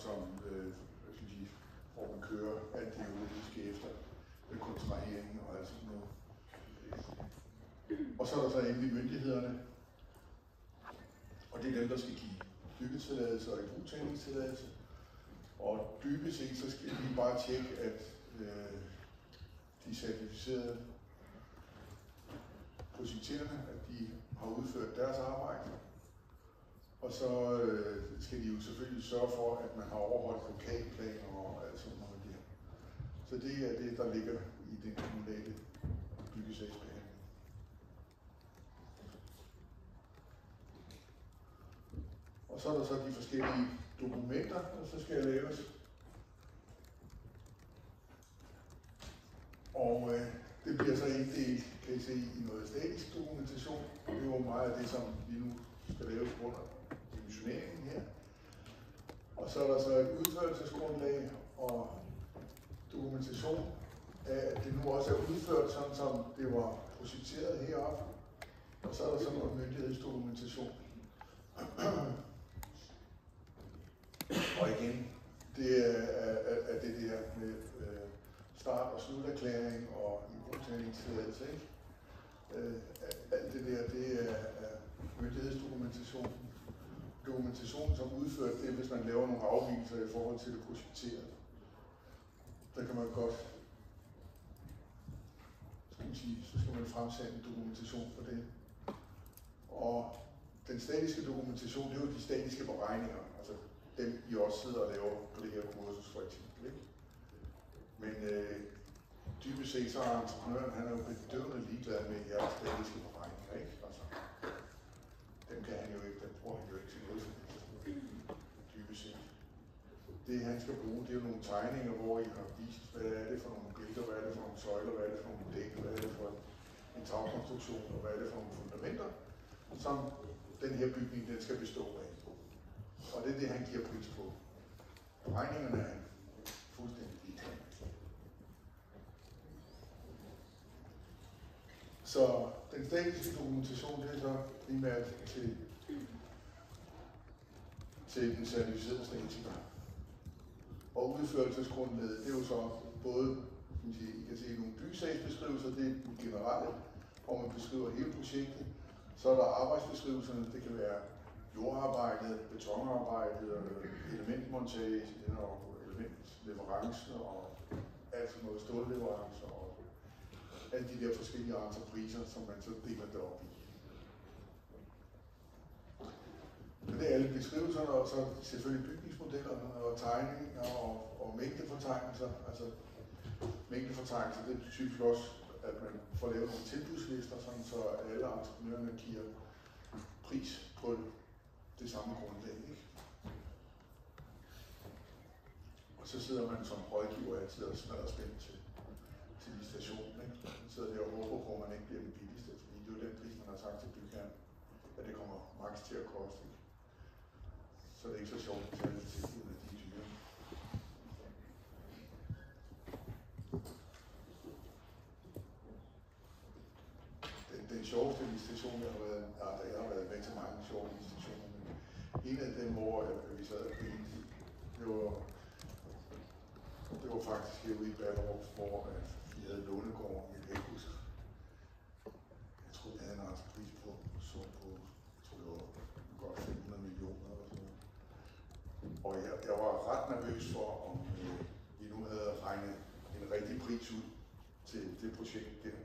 hvad skal jeg sige, hvor man kører alt det juridiske efter kontrahering og alt sådan noget. Og så er der så endelig myndighederne, og det er dem, der skal give byggetilladelse og ibrugtagningstilladelse. Og dybest set så skal vi bare tjekke, at de certificerede projekterende, at de har udført deres arbejde. Og så skal de jo selvfølgelig sørge for, at man har overholdt lokalplaner og alt sådan noget der. Så det er det, der ligger i den kommunale byggesagsbehandling. Og så er der så de forskellige dokumenter, der så skal laves. Og det bliver så inddelt, kan I se, i noget statisk dokumentation. Det er jo meget af det, som vi nu skal laves under dimensioneringen her. Og så er der så et udførelsesgrundlag og dokumentation af, at det nu også er udført, sådan som det var projekteret heroppe. Og så er der så noget myndighedsdokumentation. Og igen, det er det der med start- og sluterklæring og ibrugtagningstilladelse, ikke? Alt det der, det er myndighedsdokumentation. Dokumentation, som udført det, hvis man laver nogle afvigelser i forhold til det projekterede. Der kan man godt, så skal man fremsende en dokumentation for det. Og den statiske dokumentation, det er jo de statiske beregninger, altså dem I også sidder og laver på det her kursus for eksempel, ikke? Men dybest set så er entreprenøren, han er jo bedøvende ligeglad med jeres statiske beregninger, ikke? Altså, dem kan han jo ikke, dem bruger han jo ikke til noget som helst, dybest set. Det han skal bruge, det er jo nogle tegninger, hvor I har vist, hvad er det for nogle billeder, hvad er det for nogle søjler, hvad er det for nogle dæk, hvad er det for en tagkonstruktion, og hvad er det for nogle fundamenter, som den her bygning, den skal bestå af. Og det er det, han giver pris på. Beregningerne er han fuldstændig ligeglad. Så den statiske dokumentation, det er så primært til den certificerede statiker. Og udførelsesgrundlaget, det er jo så både, I kan se nogle byggesagsbeskrivelser, det er den generelle, hvor man beskriver hele projektet. Så er der arbejdsbeskrivelserne, det kan være jordarbejdet, betonarbejdet, elementmontage, og elementleverance og alt sådan noget, stålleverance og alle de der forskellige entrepriser, som man så deler det op i. Men det er alle beskrivelserne, og så selvfølgelig bygningsmodellerne og tegninger og mængdefortegnelser. Altså mængdefortegnelser, det er typisk også, at man får lavet nogle tilbudslister, sådan så alle entreprenørerne giver pris på det samme grundlag, ikke? Og så sidder man som rådgiver altid og smadrer spændt til licitationen, ikke? Man sidder der og håber på, at man ikke bliver den billigste, fordi det er jo den pris, man har sagt til bygherren, at det kommer maks til at koste, ikke? Så det er ikke så sjovt at tage det til, uden at de er dyre. Den sjoveste licitation, jeg har været med til mange sjove licitationer, men en af dem, hvor vi sad og grinte, det var faktisk herude i Ballerup, hvor vi havde Lånegården, jeg kan ikke huske. Jeg tror, jeg havde en entrepris på, jeg tror, det var godt 500 millioner eller sådan noget. Og jeg var ret nervøs for, om vi nu havde regnet en rigtig pris ud til det projekt der.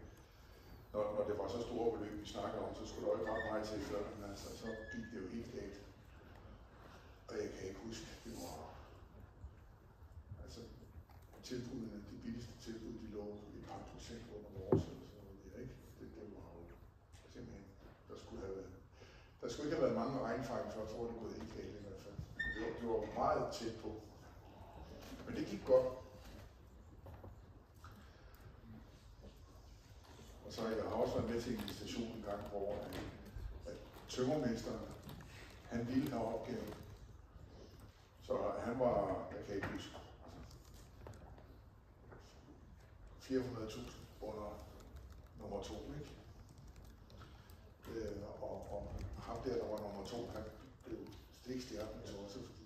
Når det var så store beløb, vi snakkede om, så skulle der ikke ret meget til før, men altså, så gik det jo helt galt. Og jeg kan ikke huske, det var... Altså, tilbudene, de billigste tilbud, de lå et par procent under vores, eller sådan noget der, ikke? Det var jo simpelthen... Der skulle ikke have været mange regnfejl, for jeg tror, det gået helt galt i hvert fald. Det var meget tæt på. Men det gik godt. Og så jeg har også været med til en station en gang, hvor at tømmermesteren, han ville have opgaven. Så han var, jeg kan ikke huske, 400.000 under nummer 2, ikke? Og ham der var nummer 2, han blev stikstjernen til også, fordi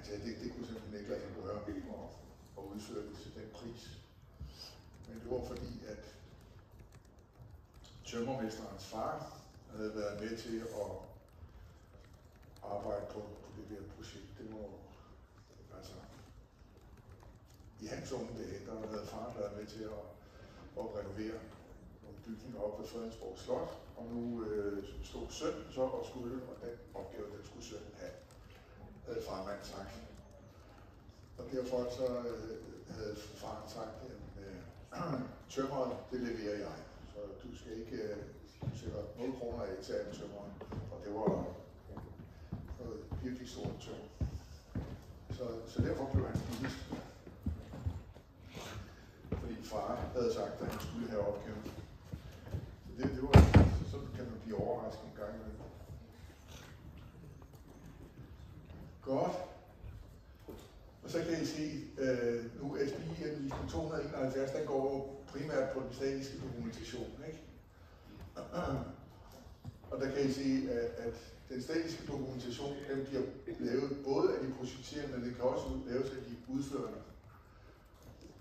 sagde, det kunne simpelthen ikke lade sig gøre at udføre det til den pris. Men det var fordi, at tømmermesterens far havde været med til at arbejde på det der projekt. Det var altså i hans unge dage, der havde faren været med til at renovere nogle bygninger op ved Fredensborg Slot, og nu stod sønnen så og skulle, og den opgave, den skulle sønnen have, havde farmand sagt. Og derfor så havde faren sagt, at tømmeren, det leverer jeg. Så du skal ikke sætte 0 kroner af til alle tømmeren. Og det var noget virkelig stort tømmer. Så derfor blev han billigst. Fordi far havde sagt, at han skulle have opgaven. Så det var, så kan man blive overrasket en gang imellem. Godt. Og så kan I se, nu SBI-anvisning 271, den går primært på den statiske dokumentation, ikke? Og der kan I se, at den statiske dokumentation, den bliver lavet både af de projekterende, men det kan også laves af de udførende.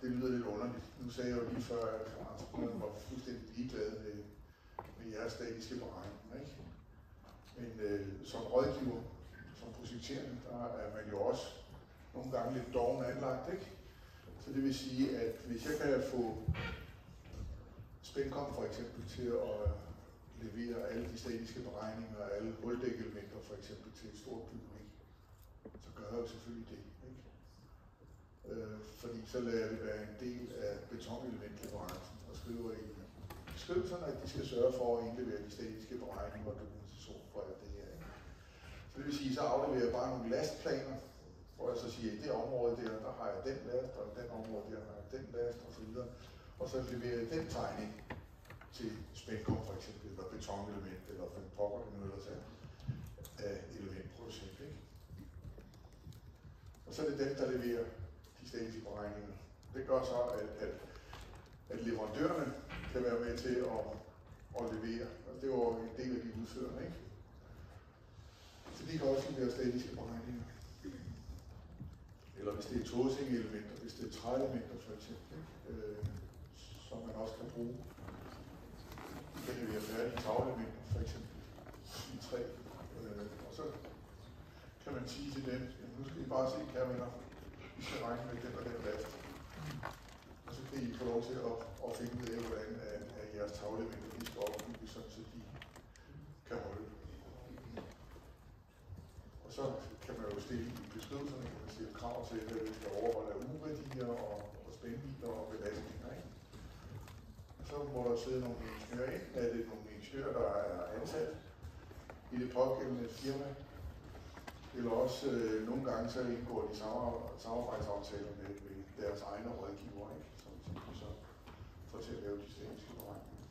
Det lyder lidt underligt. Nu sagde jeg jo lige før, at entreprenøren var fuldstændig ligeglad med jeres statiske beregninger, ikke? Men som rådgiver, som projekterende, der er man jo også nogle gange lidt doven anlagt, ikke? Så det vil sige, at hvis jeg kan få Spændkom for eksempel til at levere alle de statiske beregninger og alle huldækelementer for eksempel til et stort byggeri, så gør jeg jo selvfølgelig det, ikke? Fordi så lader jeg det være en del af betonelementleverencen og skriver i beskrivelserne, at de skal sørge for at indlevere de statiske beregninger og dokumentation for det her, ikke? Så det vil sige, så afleverer jeg bare nogle lastplaner, hvor jeg så siger, at i det område der har jeg den last, og i den område der har jeg den last, og så videre. Og så leverer jeg den tegning til Spændkom for eksempel, eller betonelement, eller for en pokker, det nu ellers er, af elementproducent, ikke? Og så er det den, der leverer de statiske beregninger. Det gør så, at leverandørerne kan være med til at levere. Og det var en del af de udførende, ikke? Så de kan også levere statiske beregninger. Eller hvis det er tåsingelementer, hvis det er træelementer for eksempel, som man også kan bruge. De kan levere færdige taglementer for eksempel i træ. Og så kan man sige til dem, nu skal I bare se, kære venner, I skal regne med den og den last. Og så kan I få lov til at finde ud af, hvordan jeres taglementer de skal opbygges, så de kan holde. Og så kan man jo stille i beskrivelserne, kan man stille krav til, hvad vi skal overholde af ugeværdier og spændvidder og belastninger, ikke? Og så må der sidde nogle ingeniører ind. Er det nogle ingeniører, der er ansat i det pågældende firma? Eller også nogle gange så indgår de samarbejdsaftaler med deres egne rådgiver, ikke? Som så får til at lave de statiske beregninger.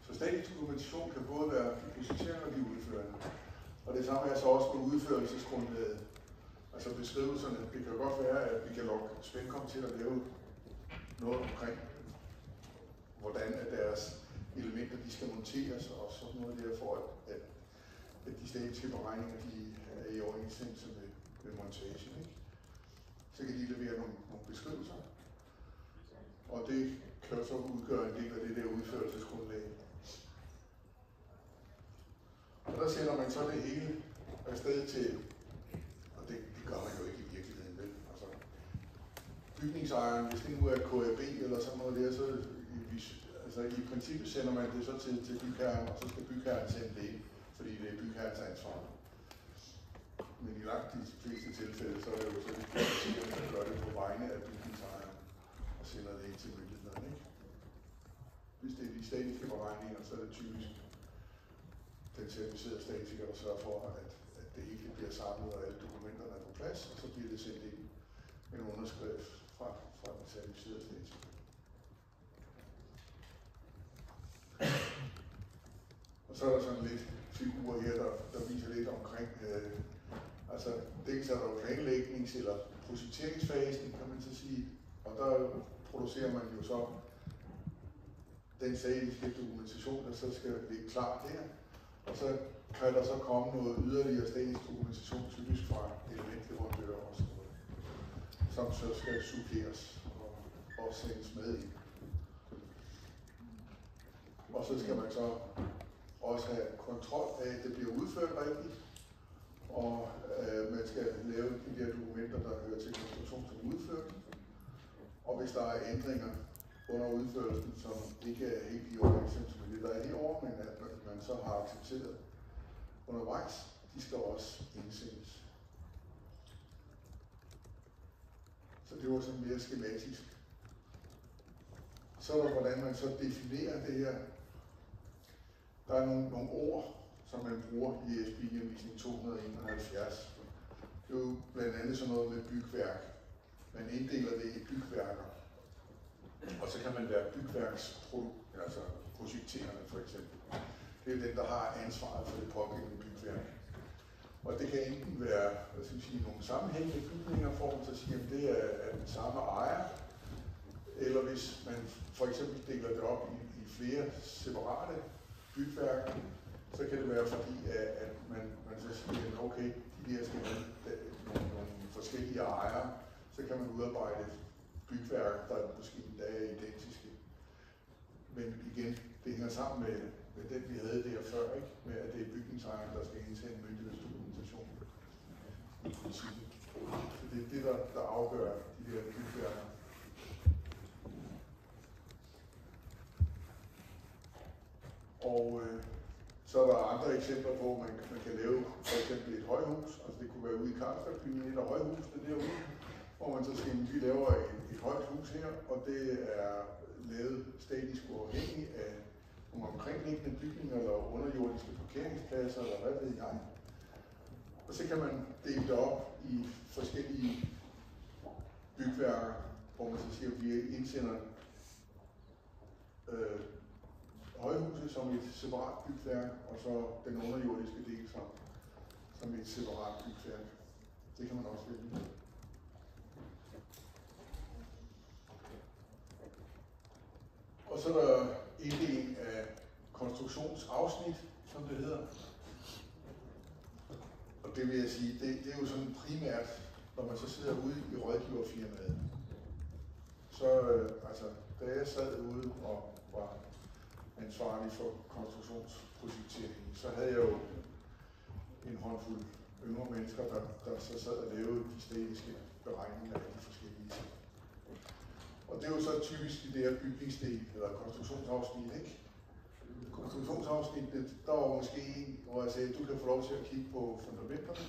Så statisk dokumentation kan både være de projekterende og de udførende. Og det samme er så også på udførelsesgrundlaget. Altså beskrivelserne. Det kan godt være, at vi kan lokke Spændkom til at lave noget omkring, hvordan deres elementer de skal monteres og sådan noget der, for at de statiske beregninger de er i overensstemmelse med montagen, ikke? Så kan de levere nogle beskrivelser, og det kan så udgøre en del af det der udførelsesgrundlag. Og der sender man så det hele afsted til, og det gør man jo ikke i virkeligheden, vel? Altså, bygningsejeren, hvis det nu er KAB eller sådan noget der, så i princippet sender man det så til bygherren, og så skal bygherren sende det ind, fordi det er bygherrens ansvar. Men i langt de fleste tilfælde, så er det jo så de projekterende, der gør det på vegne af bygningsejeren og sender det ind til myndighederne, ikke? Hvis det er de statiske beregninger, så er det typisk den certificerede statiker, der sørger for, at det hele bliver samlet, og alle dokumenterne er på plads, og så bliver det sendt ind med en underskrift fra den certificerede statiker. Og så er der sådan lidt figurer her, der viser lidt omkring, altså dels er der jo planlægnings- eller projekteringsfasen, kan man så sige, og der producerer man jo så den statiske dokumentation, der så skal ligge klar der. Og så kan der så komme noget yderligere statisk dokumentation, typisk fra elementleverandører og sådan noget, som så skal suppleres og sendes med ind. Og så skal man så også have kontrol af, at det bliver udført rigtigt, og man skal lave de der dokumenter, der hører til konstruktion som udført. Og hvis der er ændringer under udførelsen, som ikke er helt i overensstemmelse med det, der er herovre, men at man så har accepteret undervejs, de skal også indsendes. Så det var sådan mere skematisk. Så er der, hvordan man så definerer det her. Der er nogle ord, som man bruger i ESB-anvisning 271. Det er jo blandt andet sådan noget med bygværk. Man inddeler det i bygværker. Og så kan man være altså projekterende for eksempel. Det er den, der har ansvaret for det pågældende bygværk. Og det kan enten være nogle sammenhængende bygninger, hvor man så siger, at det er den samme ejer, eller hvis man for eksempel deler det op i flere separate bygværker, så kan det være fordi, at man så siger, at okay, de der skal have nogle forskellige ejere, så kan man udarbejde bygværker, der måske endda er identiske. Men igen, det hænger sammen med den, vi havde der før, ikke? Med at det er bygningsejeren, der skal indsende myndighedsdokumentation i politikken. Så det er det, der afgør de der bygværker. Og så er der andre eksempler på, at man kan lave for eksempel et højhus. Altså det kunne være ude i Carlsbergbyen, et af højhusene derude, hvor man så siger, at vi laver et højt hus her, og det er lavet statisk uafhængigt af nogle omkringliggende bygninger eller underjordiske parkeringspladser, eller hvad ved jeg. Og så kan man dele det op i forskellige bygværker, hvor man så siger, at vi indsender højhuset som et separat bygværk, og så den underjordiske del som et separat bygværk. Det kan man også vælge. Og så er der inddeling af konstruktionsafsnit, som det hedder. Og det vil jeg sige, det er jo sådan primært, når man så sidder ude i rådgiverfirmaet. Så da jeg sad ude og var ansvarlig for konstruktionsprojekteringen, så havde jeg jo en håndfuld yngre mennesker, der så sad og lavede de statiske beregninger af de forskellige ting. Og det er jo så typisk de der bygningsdel, eller konstruktionsafsnit, ikke? Konstruktionsafsnittet, der var måske en, hvor jeg sagde, at du kan få lov til at kigge på fundamenterne,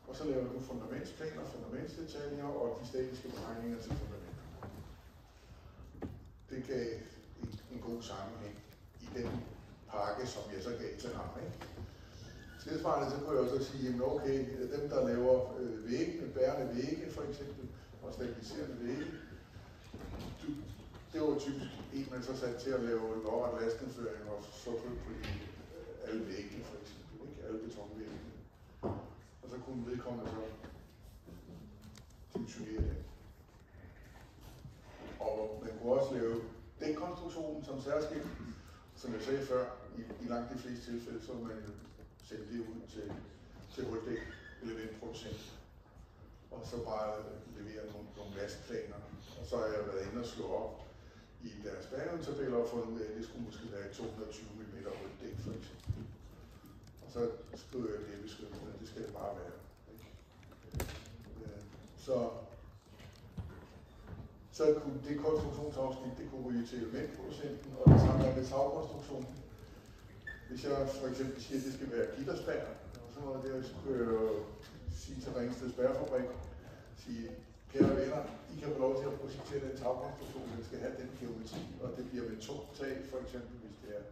og så laver du fundamentsplaner, fundamentsdetaljer og de statiske beregninger til fundamenterne. Det gav en god sammenhæng i den pakke, som jeg så gav til ham, ikke? Tilsvarende så kunne jeg også sige, at okay, dem der laver væggene, bærende vægge for eksempel, og stabiliserende vægge, det var typisk en, man så satte til at lave lodret lastindføring og så på alle væggene for eksempel, ikke? Alle betonvæggene. Og så kunne vedkommende så dimensionere det. Og man kunne også lave dækkonstruktionen som særskilt. Som jeg sagde før, i langt de fleste tilfælde, så vil man jo sende det ud til huldæk elementproducent. Og så bare levere nogle lastplaner. Og så har jeg været inde og slå op i deres banetabeller og fundet ud af, at det skulle måske være 220 mm huldæk for eksempel. Og så skriver jeg det i beskrivelsen, at det skal det bare være. Så kunne det konstruktionsafsnit, det kunne ryge til elementproducenten, og det samme med tagkonstruktionen. Hvis jeg for eksempel siger, at det skal være gitterspær, og sådan noget der, så kunne jeg jo sige til Ringsted Spærfabrik, sige, kære venner, I kan få lov til at projektere den tagkonstruktion, den skal have den geometri, og det bliver med tungt tag, for eksempel hvis det er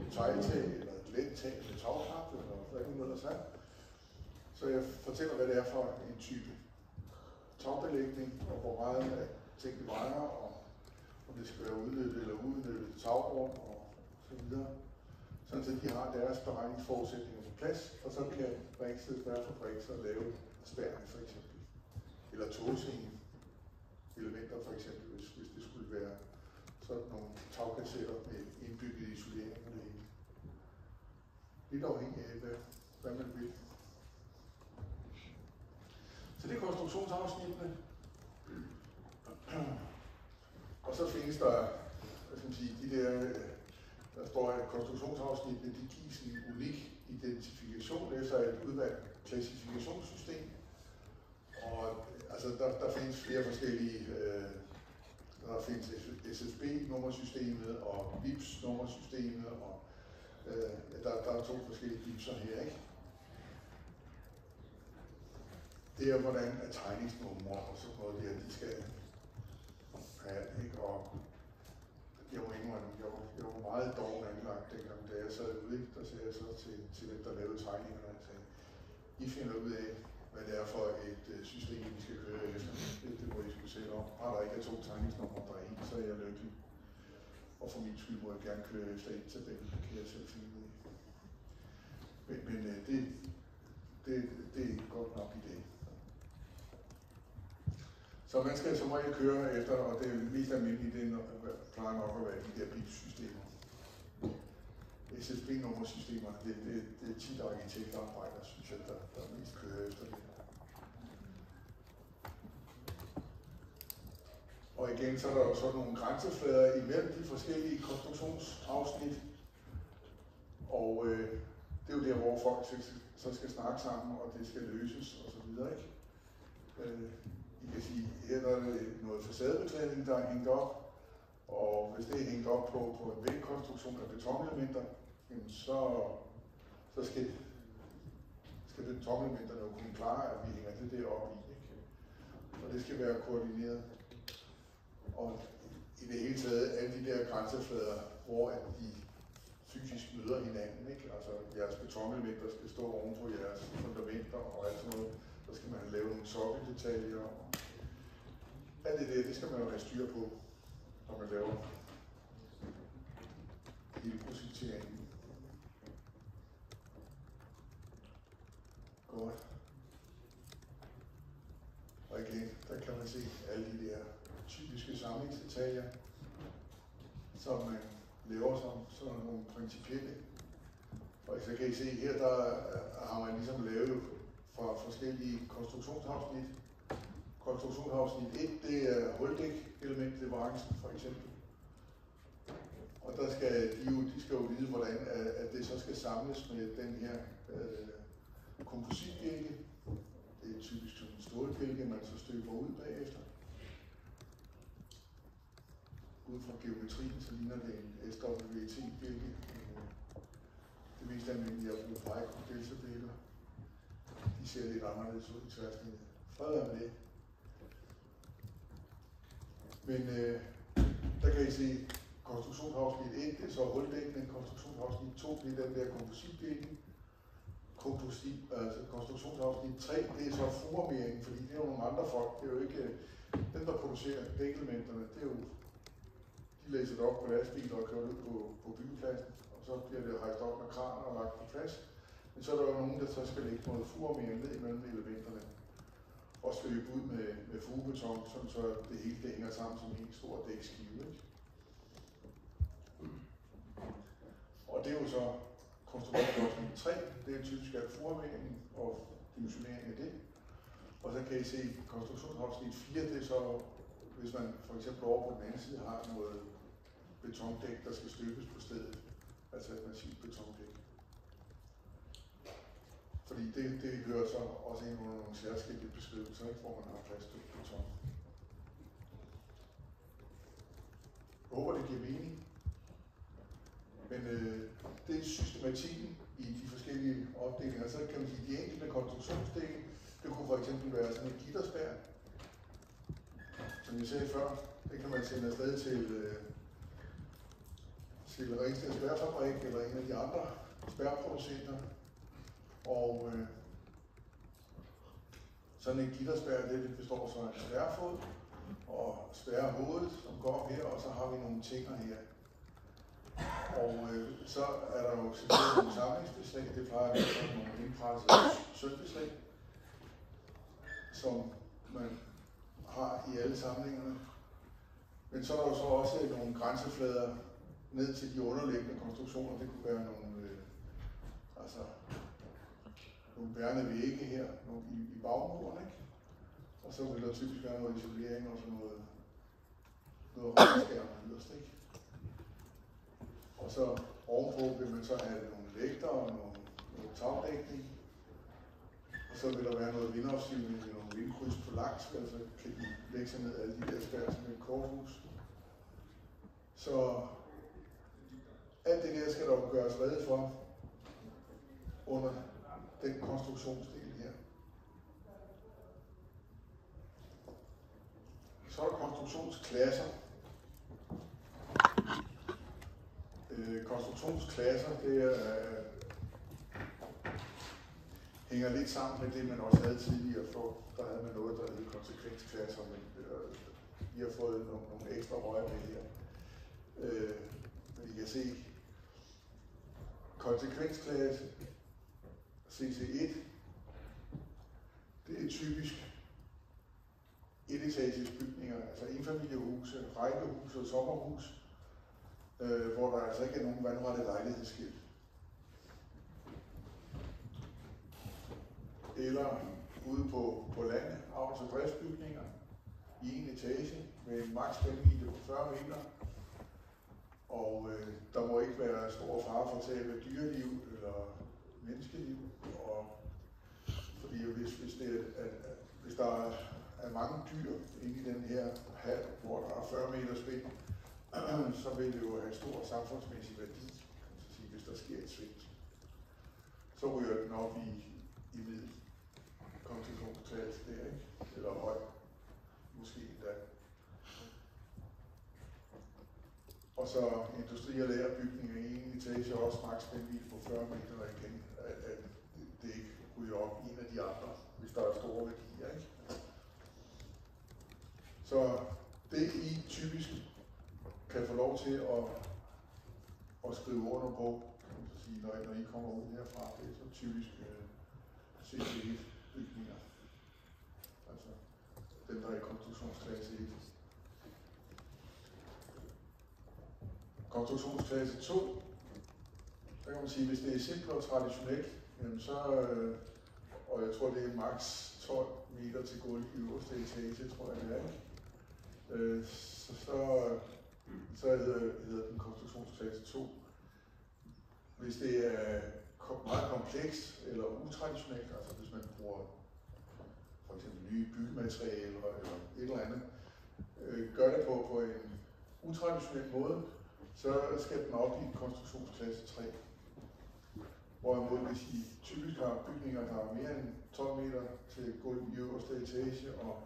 et tegltag, eller et let tag med tagknap, eller hvad det nu ellers er. Så jeg fortæller, hvad det er for en type tagbelægning, og hvor meget af ting det vejer, og om det skal være udnyttet eller uudnyttet tagrum, og så videre. Sådan så de har deres beregningsforudsætninger på plads, og så kan Ringsted Spærfabrik så lave spærrene for eksempel. Eller togscene elementer for eksempel, hvis det skulle være sådan nogle tagkassetter med indbygget isolering og det hele. lidt afhængig af, hvad man vil. Så det er konstruktionsafsnittene. Og så findes der, hvad skal man sige, de der står at konstruktionsafsnittene, de gives en unik identifikation efter et udvalgt klassifikationssystem. Og altså, der findes flere forskellige, der findes SSB-nummersystemet og BIPS-nummersystemet, og der er 2 forskellige BIPS'er her, ikke? Det er, hvordan tegningsnumre og sådan noget der, de skal have, ikke? Og jeg må indrømme, jeg var meget doven anlagt dengang, da jeg sad ude, ikke? Der sagde jeg så til dem, der lavede tegningerne, og sagde, I finder ud af, hvad det er for et system, vi skal køre efter. Det må I skulle selv om. Bare der ikke er 2 tegningsnumre, der er en, så er jeg lykkelig. Og for min skyld må jeg gerne køre efter en tabel, det kan jeg selv finde ud af. Men det er godt nok i dag. Så man skal som regel køre efter, og det er mest almindeligt, det plejer nok at være de der BIPS-systemer. SSB-nummersystemer, det er tit arkitektarbejder, synes jeg, der mest kører efter det. Og igen, så er der jo sådan nogle grænseflader imellem de forskellige konstruktionsafsnit. Og det er jo der, hvor folk så skal snakke sammen, og det skal løses osv. I kan sige, her der er noget facadebeklædning, der er hængt op, og hvis det er hængt op på en vægkonstruktion af betonelementer, så skal betonelementerne jo kunne klare, at vi hænger det der op i, ikke? Og det skal være koordineret. Og i det hele taget, alle de der grænseflader, hvor at de fysisk møder hinanden, ikke? Altså jeres betonelementer skal stå oven på jeres fundamenter og alt sådan noget. Så skal man lave nogle sokkeldetaljer. Alt det skal man jo have styr på, når man laver hele projekteringen. Godt. Og igen, der kan man se alle de der typiske samlingsdetaljer, som man laver som sådan nogle principielle. Og så kan I se her, der har man ligesom lavet fra forskellige konstruktionsafsnit. Konstruktionsafsnit 1, det er huldæk-elementleverencen for eksempel. Og der skal de skal jo vide, hvordan at det så skal samles med den her kompositbjælke. Det er typisk en stålbjælke, man så støber ud bagefter. Ud fra geometrien, så ligner det en SWT-bjælke. Det mest almindelige er at bruge fejlkondelserbjælker. De ser lidt anderledes ud i tværsnittet. Fred være med det. Men der kan I se konstruktionsafsnit 1, det er så huldækkende. Konstruktionsafsnit 2, det er den der kompositbjælke. Altså konstruktionsafsnit 3, det er så fumarmeringen, fordi det er jo nogle andre folk. Det er jo ikke dem, der producerer dækelementerne. Det er jo, de læser det op på lastbiler og kører ud på byggepladsen, og så bliver det hejst op med kraner og lagt på plads. Men så er der jo nogen, der så skal lægge noget fumarmering ned imellem elementerne og støbe ud med fugebeton, så det hele det hænger sammen som en stor dækskive. Og det er jo så konstruktionsafsnit 3, det er typisk alt fumarmeringen og dimensionering af det. Og så kan I se konstruktionsafsnit 4, det er så, hvis man for eksempel over på den anden side har noget betondæk, der skal støbes på stedet, altså et massivt betondæk. Fordi det hører så også ind under nogle særskilte beskrivelser, ikke, hvor man har plaststøbt beton. Jeg håber, det giver mening. Men det er systematikken i de forskellige opdelinger. Så kan man sige, at de enkelte konstruktionsdele, det kunne for eksempel være sådan et gitterspær. Som jeg sagde før, det kan man sende afsted til Ringsted Spærfabrik eller en af de andre spærproducenter. Og sådan en gitterspær, det består så af en spærfod og spærrehovedet, som går op her, og så har vi nogle tænger her. Og så er der jo selvfølgelig nogle samlingsbeslag, det plejer at være nogle indpressede sømbeslag, som man har i alle samlingerne. Men så er der jo så også nogle grænseflader ned til de underliggende konstruktioner. Det kunne være nogle Altså nogle bærende vægge her i bagmuren, ikke? Og så vil der typisk være noget isolering og sådan noget røgskærm yderst, ikke? Og så ovenpå vil man så have nogle vægter og noget tagdækning. Og så vil der være noget vindafsivning med nogle vindkryds på langs, altså kan de lægge sig ned alle de der spærrer med et korthus. Så alt det der skal der gøres rede for under den konstruktionsdel her. Så er der konstruktionsklasser. Konstruktionsklasser, det hænger lidt sammen med det, man også havde tidligere, for der havde man noget, der hed konsekvensklasser, men vi har fået nogle ekstra røg med her. Men I kan se, konsekvensklasse CC1, det er typisk etetages bygninger, altså enfamiliehuse, rækkehuse og sommerhus, hvor der altså ikke er nogen vandrette lejlighedsskilt. Eller ude på landet, af til driftsbygninger i en etage med en maks spændvidde på 40 meter. Og der må ikke være stor fare for tab af dyreliv eller menneskeliv. Og fordi hvis der er mange dyr inde i den her hal, hvor der er 40 meter spænd, så vil det jo have stor samfundsmæssig værdi, hvis der sker et svigt. Så ryger den op i middel konstruktionsklasse der, ikke? Eller høj, måske endda. Og så industri- og lagerbygninger i en etage også maks spændvidde på 40 meter, og igen, at det ikke ryger op i en af de andre, hvis der er store værdier, ikke? Så det I typisk kan få lov til at skrive under på, kan man så sige, når I kommer ud herfra, det er så typisk CC1-bygninger. Altså dem, der er i konstruktionsklasse 1. Konstruktionsklasse 2, der kan man sige, hvis det er simpelt og traditionelt, jamen så, og jeg tror det er maks 12 meter til gulv i øverste etage, tror jeg det er, ikke? Så hedder den konstruktionsklasse 2. Hvis det er meget komplekst eller utraditionelt, altså hvis man bruger for eksempel nye byggematerialer eller et eller andet, gør det på en utraditionel måde, så skal den op i konstruktionsklasse 3. Hvorimod hvis I typisk har bygninger, der er mere end 12 meter til gulv i øverste etage, og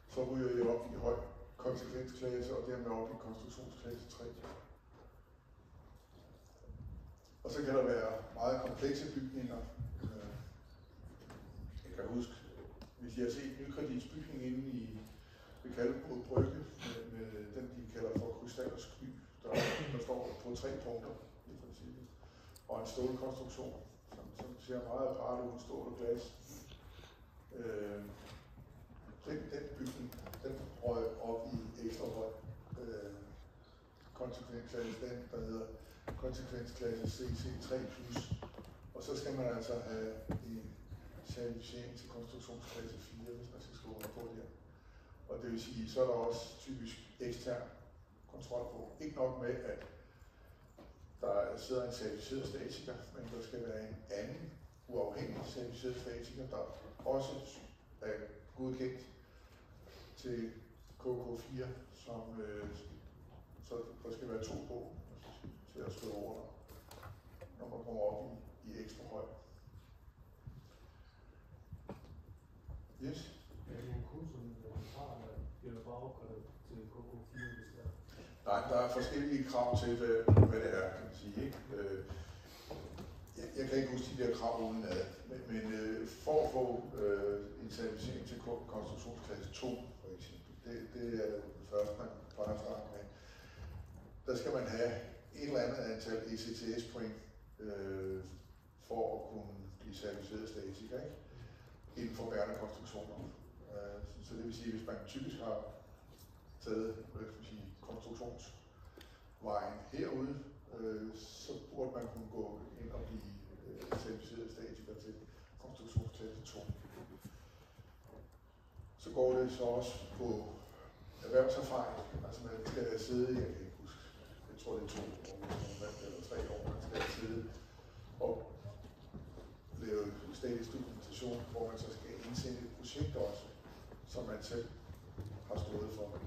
så ryger I op i høj konsekvensklasse og dermed op i konstruktionsklasse 3. Og så kan der være meget komplekse bygninger. Jeg kan huske, hvis I har set Nykredits bygning inde ved Kalvebod Brygge, med den de kalder for krystal og sky, der står på 3 punkter i princippet, og en stålkonstruktion, som ser meget apart ud, stål og glas. Den bygning, den røg op i ekstra høj konsekvensklasse, den der hedder konsekvensklasse CC3+. Og så skal man altså have en certificering til konstruktionsklasse 4, hvis man skal skrive under på det her. Og det vil sige, så er der også typisk ekstern kontrol på. Ikke nok med, at der sidder en certificeret statiker, men der skal være en anden uafhængig certificeret statiker, der også er godkendt til KK4, som så der skal være 2 på til at skrive over, når man kommer op i ekstra høj. Yes? Er det nogle kurser, der har eller bare opgraderet til KK4, hvis der? Nej, der er forskellige krav til, hvad det er, kan man sige. Ikke? Jeg kan ikke huske de der krav udenad, men for at få en certificering til konstruktionsklasse 2, for eksempel, det er det første, man plejer at starte med. Der skal man have et eller andet antal ECTS-point for at kunne blive certificeret statiker, ikke? Inden for bærende konstruktioner. Så det vil sige, at hvis man typisk har taget konstruktionsvejen herude, så burde man kunne gå ind og blive certificerede statikere til konstruktionsklasse 2. Så går det så også på erhvervserfaring, altså man skal sidde i, jeg kan ikke huske, jeg tror det er 2 år, eller 3 år, man skal sidde og lave statisk dokumentation, hvor man så skal indsende et projekt også, som man selv har stået for.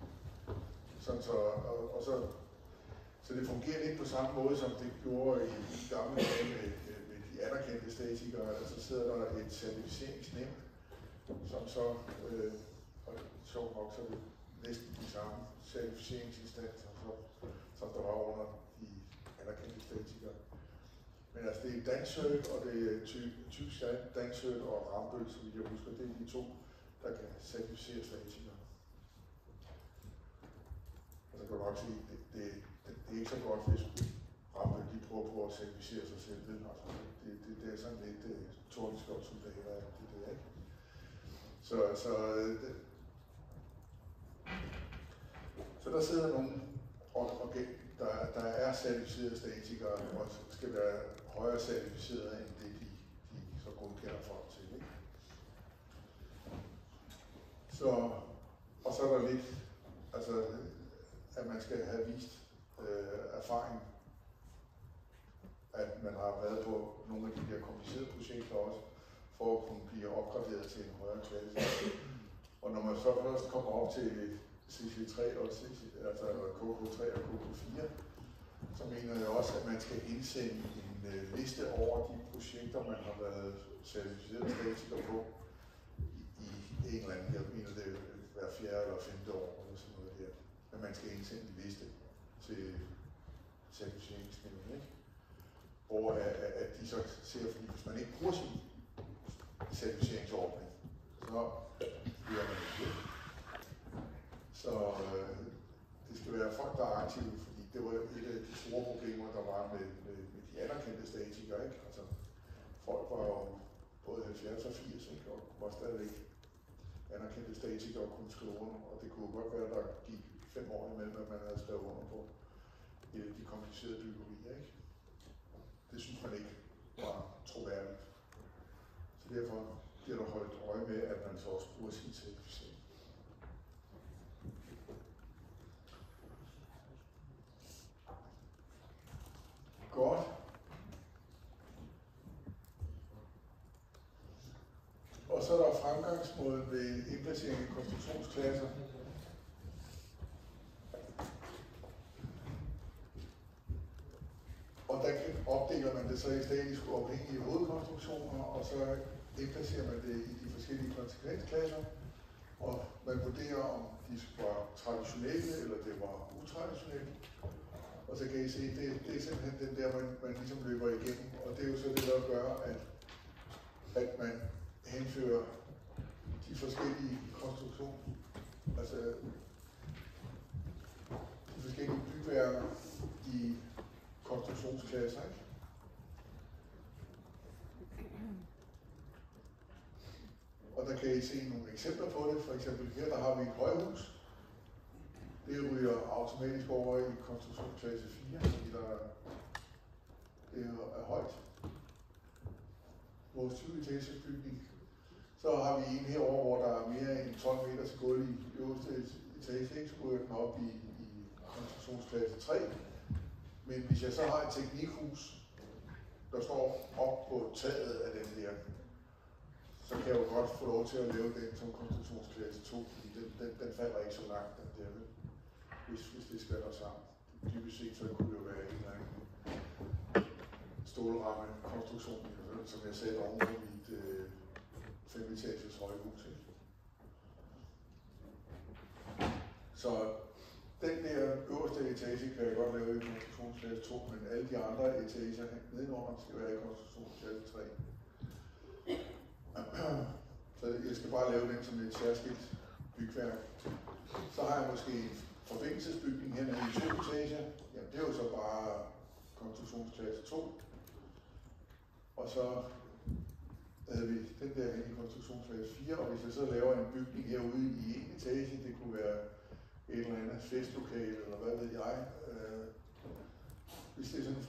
Sådan så det fungerer ikke på samme måde, som det gjorde i gamle dage med de anerkendte statikere. Altså sidder der et certificeringsnævn, som så, og sjovt nok, så er det næsten de samme certificeringsinstanser, som der var under de anerkendte statikere. Men altså det er DanCert, og det er typisk DanCert og Rambøll, som jeg husker, det er de 2, der kan certificere statikere. Og så kan du nok sige, det er ikke så godt, hvis Rambøll de prøver på at certificere sig selv. Altså, det er sådan lidt tordenskjoldsoldater, det der, ikke? Så der sidder nogen, der er certificerede statikere, og skal være højere certificerede end det, de så godkender folk til. Ikke? Og så er der lidt, altså, at man skal have vist erfaring, at man har været på nogle af de her komplicerede projekter også, for at kunne blive opgraderet til en højere klasse. Og når man så først kommer op til CC3 og altså KK3 og KK4, så mener jeg også, at man skal indsende en liste over de projekter, man har været certificeret statiker på i en eller anden, jeg mener det er hver 4. eller 5. år eller sådan noget der. Men man skal indsende en liste til certificeringsnævnet, ikke? Hvor at de så ser, fordi hvis man ikke bruger sin certificeringsordning, så bliver man ikke. Så det skal være folk, der er aktive, fordi det var et af de store problemer, der var med de anerkendte statikere, ikke? Altså, folk var jo både 70 og 80, ikke? Og var stadigvæk anerkendte statikere og kunne skrive under, og det kunne godt være, at der gik 5 år imellem, at man havde skrevet under på de komplicerede byggerier, ikke? Det synes man ikke var troværdigt. Så derfor bliver der holdt øje med, at man så også bruger sin certificering. Godt. Og så er der fremgangsmåden ved indplacering i konstruktionsklasser. Og der opdeler man det så i statiske uafhængige hovedkonstruktioner, og så indplacerer man det i de forskellige konsekvensklasser. Og man vurderer, om de var traditionelle, eller det var utraditionelle. Og så kan I se, det er simpelthen den der, man ligesom løber igennem. Og det er jo så det, der gør, at man henfører de forskellige konstruktioner, altså de forskellige bygværker i konstruktionsklasser, ikke? Og der kan I se nogle eksempler på det. For eksempel her, der har vi et højhus. Det ryger automatisk over i konstruktionsklasse 4, fordi det er højt. Vores 20-etagers bygning. Så har vi en herovre, hvor der er mere end 12 meter til gulv i øverste etage, så ryger den op i konstruktionsklasse 3. Men hvis jeg så har et teknikhus, der står op på taget af den der, så kan jeg jo godt få lov til at lave den som konstruktionsklasse 2, fordi den falder ikke så langt, den der, hvis det skal der sammen. Dybest set så kunne det jo være en eller anden stålramme konstruktion, som jeg sagde oven på mit 5-etagers højhus. Så den der øverste etage kan jeg godt lave i konstruktionsklasse 2, men alle de andre etager nedenunder skal være i konstruktionsklasse 3. Så jeg skal bare lave den som et særskilt bygværk. Så har jeg måske en forbindelsesbygning hernede i 2 etager. Jamen det er jo så bare konstruktionsklasse 2. Og så havde vi den der hen i konstruktionsklasse 4, og hvis jeg så laver en bygning herude i 1 etage, det kunne være et eller andet festlokale, eller hvad ved jeg. Hvis det er sådan en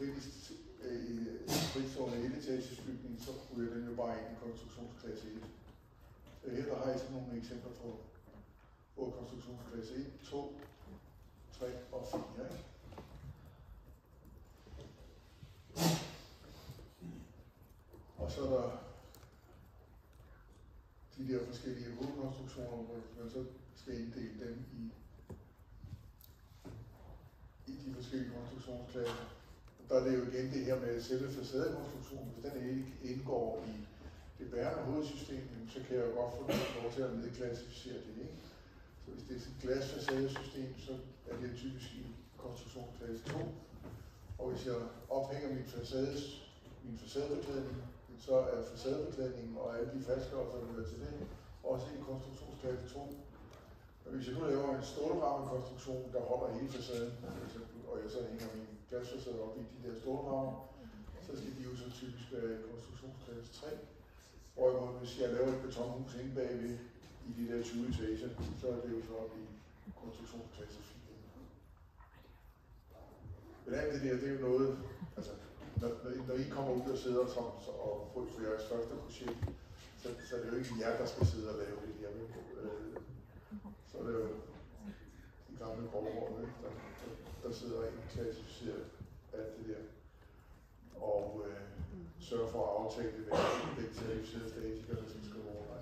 fritstående 1 etagesbygning, så ryger den jo bare ind i konstruktionsklasse 1. Så her der har jeg sådan nogle eksempler på både konstruktionsklasse 1, 2, 3 og 4. Ikke? Og så er der de der forskellige hovedkonstruktioner, hvor man så skal inddele dem i de forskellige konstruktionsklasser. Der er det jo igen det her med selve facadekonstruktionen. Hvis den ikke indgår i det bærende hovedsystem, så kan jeg jo godt få lov til at nedklassificere det. Ikke? Så hvis det er et glasfacadesystem, så er det typisk i konstruktionsklasse 2. Og hvis jeg ophænger min facadebeklædning, så er facadebeklædningen og alle de fastgørelser, der hører til det, også i konstruktionsklasse 2. Men hvis jeg nu laver en stålrammekonstruktion, der holder hele facaden, og jeg så hænger min glasfacade op i de der stålrammer, så skal de jo så typisk være i konstruktionsklasse 3. Hvorimod hvis jeg laver et betonhus inde bagved i de der 20 etager, så er det jo så op i konstruktionsklasse 4. Men alt det der, det er jo noget, altså når I kommer ud og sidder og får jeres første projekt, så er det jo ikke jer, der skal sidde og lave det her. Så er det jo de gamle grovråd, der sidder og klassificerer alt det der. Og sørger for at aftale det med den certificerede statikere, der skal skrive over.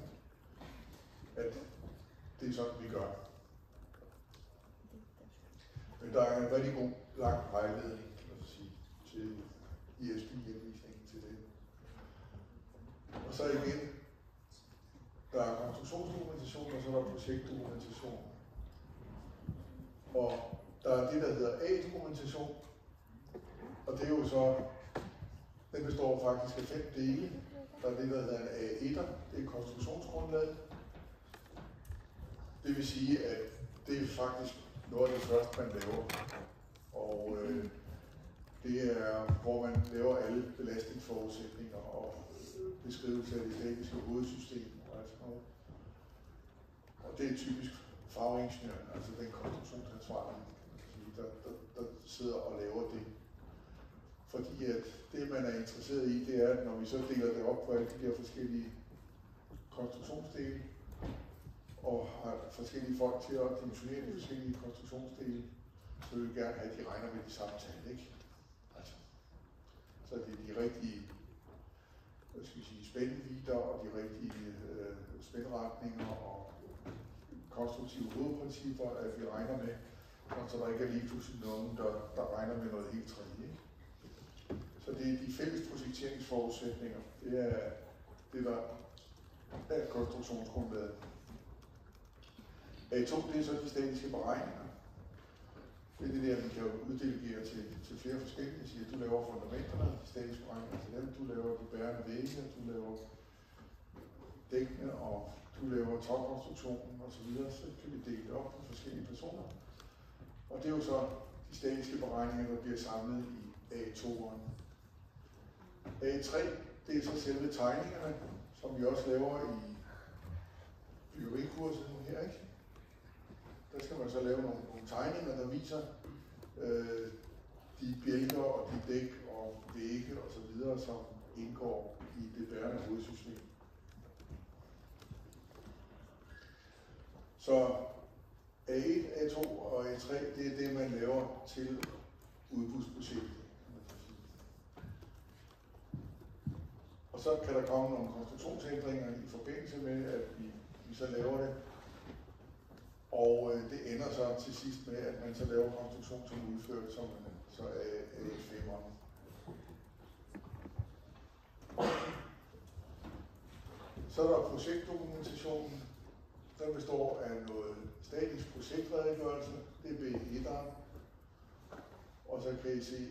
At det er sådan, vi gør. Men der er en rigtig god lang vejledning, kan man sige, til ISB-henvisningen til det. Og så igen, der er konstruktionsdokumentation, og så er der projektdokumentation. Og der er det, der hedder A-dokumentation, og det er jo så, den består faktisk af 5 dele. Der er det, der hedder en A1'er, det er konstruktionsgrundlaget. Det vil sige, at det er faktisk noget af det første, man laver. Og det er, hvor man laver alle belastningsforudsætninger og beskrivelse af det statiske hovedsystem og alt sådan noget. Og det er typisk fagingeniøren, altså den konstruktionsansvarlige, der sidder og laver det. Fordi at det, man er interesseret i, det er, at når vi så deler det op på alle de der forskellige konstruktionsdele, og har forskellige folk til at dimensionere de forskellige konstruktionsdele, så vil vi gerne have, at de regner med de samme tal, ikke? Altså, så det er de rigtige, hvad skal vi sige, spændevidder og de rigtige spændretninger og konstruktive hovedprincipper, at vi regner med, så der ikke er lige pludselig nogen, der regner med noget helt tredje, ikke? Så det er de fælles projekteringsforudsætninger. Det er det, der er konstruktionsgrundlaget. A2, det er så de statiske beregninger. Det er det der, vi kan uddelegere til flere forskellige. Siger, du laver fundamenterne, de statiske beregninger til dem, du laver de bærende vægge, du laver dækkene, og du laver topkonstruktionen osv. Så kan vi dele det op på forskellige personer. Og det er jo så de statiske beregninger, der bliver samlet i A2'eren. A3, det er så selve tegningerne, som vi også laver i byggerikurset her, ikke? Der skal man så lave nogle tegninger, der viser de bjælker og de dæk og vægge og så videre, som indgår i det bærende hovedsystem. Så A1, A2 og A3, det er det, man laver til udbudsprojektet. Og så kan der komme nogle konstruktionsændringer i forbindelse med, at vi så laver det. Og det ender så til sidst med, at man så laver konstruktion som udført, som så er A5'eren. Så er der projektdokumentationen. Den består af noget statisk projektredegørelse, det er B1'eren. Og så kan I se,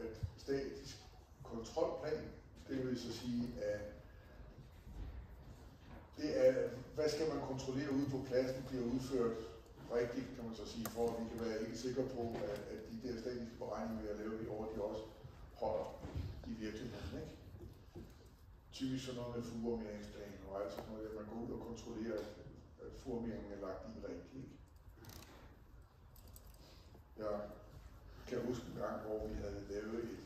at statisk kontrolplan, det vil så sige, at det er, hvad skal man kontrollere ude på pladsen, bliver udført rigtigt, kan man så sige, for at vi kan være helt sikre på, at de der statiske beregninger, vi har lavet i år, de også holder i virkeligheden, ikke? Typisk sådan noget med fugormeringsplan og alt sådan noget, at man går ud og kontrollerer, at fugormeringen er lagt i rigtigt, ikke? Jeg kan huske en gang, hvor vi havde lavet et